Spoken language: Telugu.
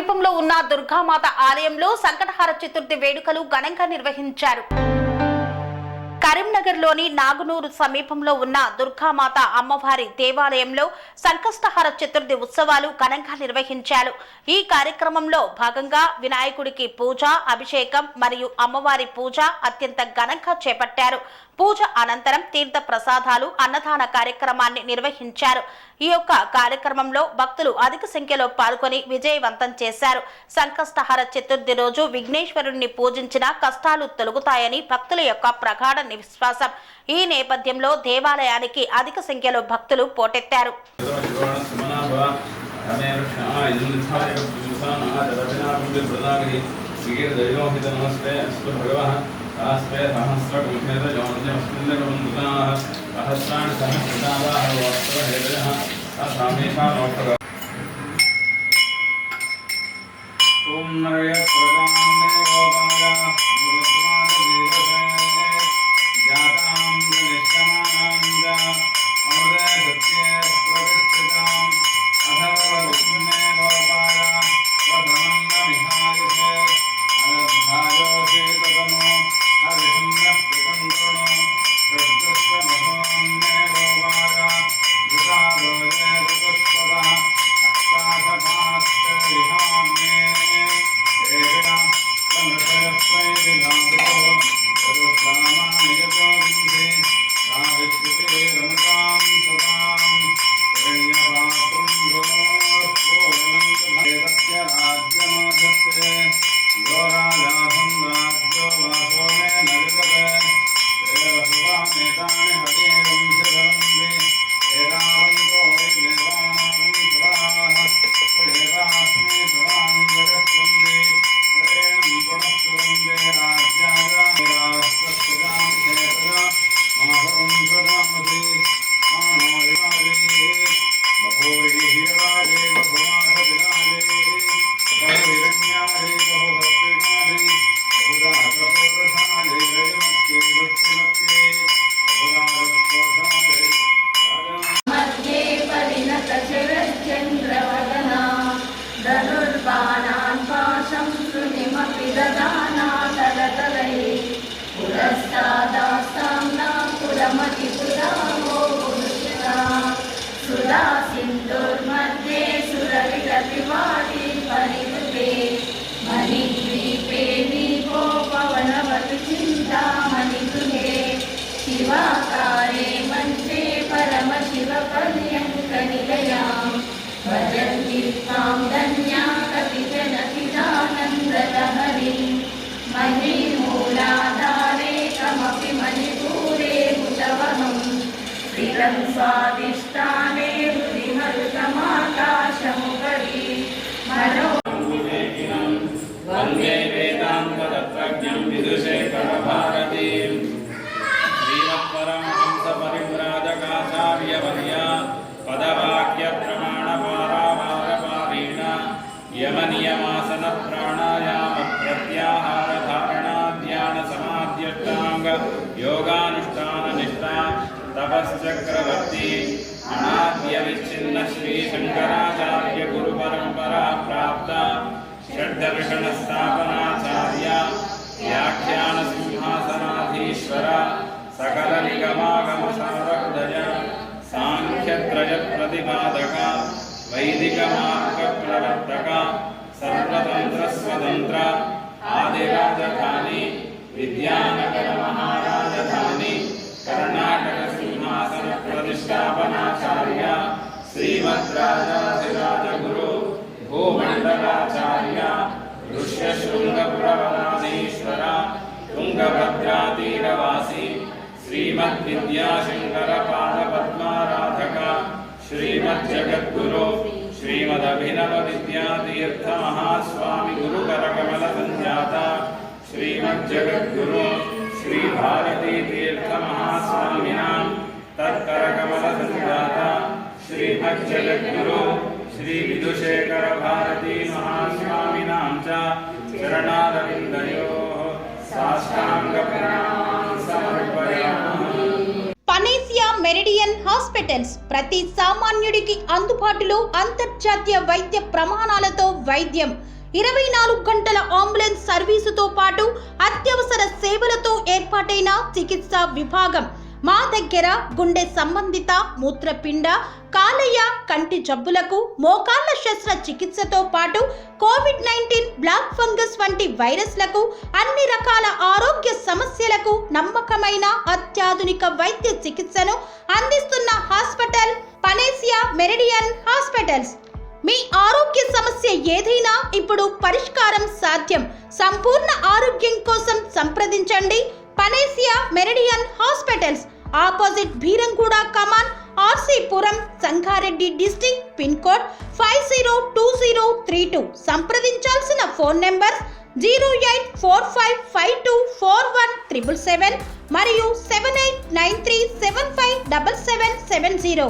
సమీపంలో ఉన్న దుర్గామాత ఆలయంలో సంకటహార చతుర్థి వేడుకలు ఘనంగా నిర్వహించారు. కరీంనగర్లోని నాగునూరు సమీపంలో ఉన్న దుర్గామాత అమ్మవారి దేవాలయంలో సంకష్టహార చతుర్థి ఉత్సవాలు ఘనంగా నిర్వహించారు. ఈ కార్యక్రమంలో భాగంగా వినాయకుడికి పూజ, అభిషేకం మరియు అమ్మవారి పూజ అత్యంత ఘనంగా చేపట్టారు. పూజ అనంతరం తీర్థ ప్రసాదాలు, అన్నదాన కార్యక్రమాన్ని నిర్వహించారు. ఈ యొక్క కార్యక్రమంలో భక్తులు అధిక సంఖ్యలో పాల్గొని విజయవంతం చేశారు. సంకష్టహార చతుర్థి రోజు విఘ్నేశ్వరుణ్ణి పూజించిన కష్టాలు తొలగుతాయని భక్తుల యొక్క ప్రగాఢ విశ్వాసం. ఈ నేపథ్యంలో దేవాలయానికి అధిక సంఖ్యలో భక్తులు పోటెత్తారు. शिवाकारे मन्त्रे परमशिवपर्यङ्कनिलयां भजन्ति त्वां धन्या कपिजनपिदानन्दलहरीं मणिमूलाधारे कमपि मणिपूरे मुतवहं स्थिरं स्वादिष्ठाने हृदि हृतमाकाशमुपरि मनो वन्दे वेदान्ततत्त्वज्ञं विदुषेकरभारतीं श्रीमत्परमहंसपरिव्राजकाचार्यवर्या पदवाक्यप्रमाणपारावारपारेण यमनियमासनप्राणायामप्रत्याहारधारणाध्यानसमाध्यष्टाङ्ग योगानुष्ठाननिष्ठा तपश्चक्रवर्ती अनाद्यविच्छिन्न श्रीशङ्कराचार्य गुरुपरम्परा प्राप्ता षड्दर्शनस्थापनाचार्य व्याख्यानसिंहासनाधीश्वर सकलनिगमागमसारहृदय सांख्यत्रयप्रतिपादक वैदिकमार्गप्रवर्तक सर्वतन्त्रस्वतन्त्र आदिराजधानी विद्यानगरमहाराजधानी कर्णाटकसिंहासनप्रतिष्ठापनाचार्य श्रीमद्राजाधिराजगुरु भूमण्डलाचार्य ऋष्यशृङ्गप्रवराधीश्वर तुंगभद्रातीरवासी श्रीमद्विद्याशंकरपादपद्माराधक श्रीमज्जगद्गुरु श्रीमदभिनवविद्यातीर्थ महास्वामी गुरुकरकमल संजाता श्रीमज्जगद्गुरु श्री भारती तीर्थ महास्वामिनां तत्करकमल संजाता श्रीमज्जगद्गुरु श्री विदुषेकर भारती महास्वामिनां च चरणारविन्दयोः साष्टांग प्रणामान् समर्पयामि। पनेसिया मेरिडियन हॉस्पिटल హాస్పిటల్స్ ప్రతి సామాన్యుడికి అందుబాటులో అంతర్జాతీయ వైద్య ప్రమాణాలతో వైద్యం 24 గంటల అంబులెన్స్ సర్వీసుతో పాటు అత్యవసర సేవలతో ఏర్పాటైన చికిత్సా విభాగం మా దగ్గర గుండె సంబంధిత మూత్రపిండ కాలేయ కంటి జబ్బులకు మోకాళ్ల శస్త్రచికిత్సతో పాటు కోవిడ్-19 బ్లాక్ ఫంగస్ వంటి వైరస్లకు అన్ని రకాల ఆరోగ్య సమస్యలకు నమ్మకమైన అత్యాధునిక వైద్య చికిత్సను అందిస్తున్న హాస్పిటల్ పనేసియా మెరిడియన్ హాస్పిటల్స్. మీ ఆరోగ్య సమస్య ఏదైనా ఇప్పుడు పరిష్కారం సాధ్యం. సంపూర్ణ ఆరోగ్యం కోసం సంప్రదించండి Panacea Meridian hospitals, opposite Bheeramguda Kaman, RC Puram, Sangareddy district, pin code 502032. సంప్రదించాల్సిన ఫోన్ నెంబర్ 0845524177 మరియు 7893757770.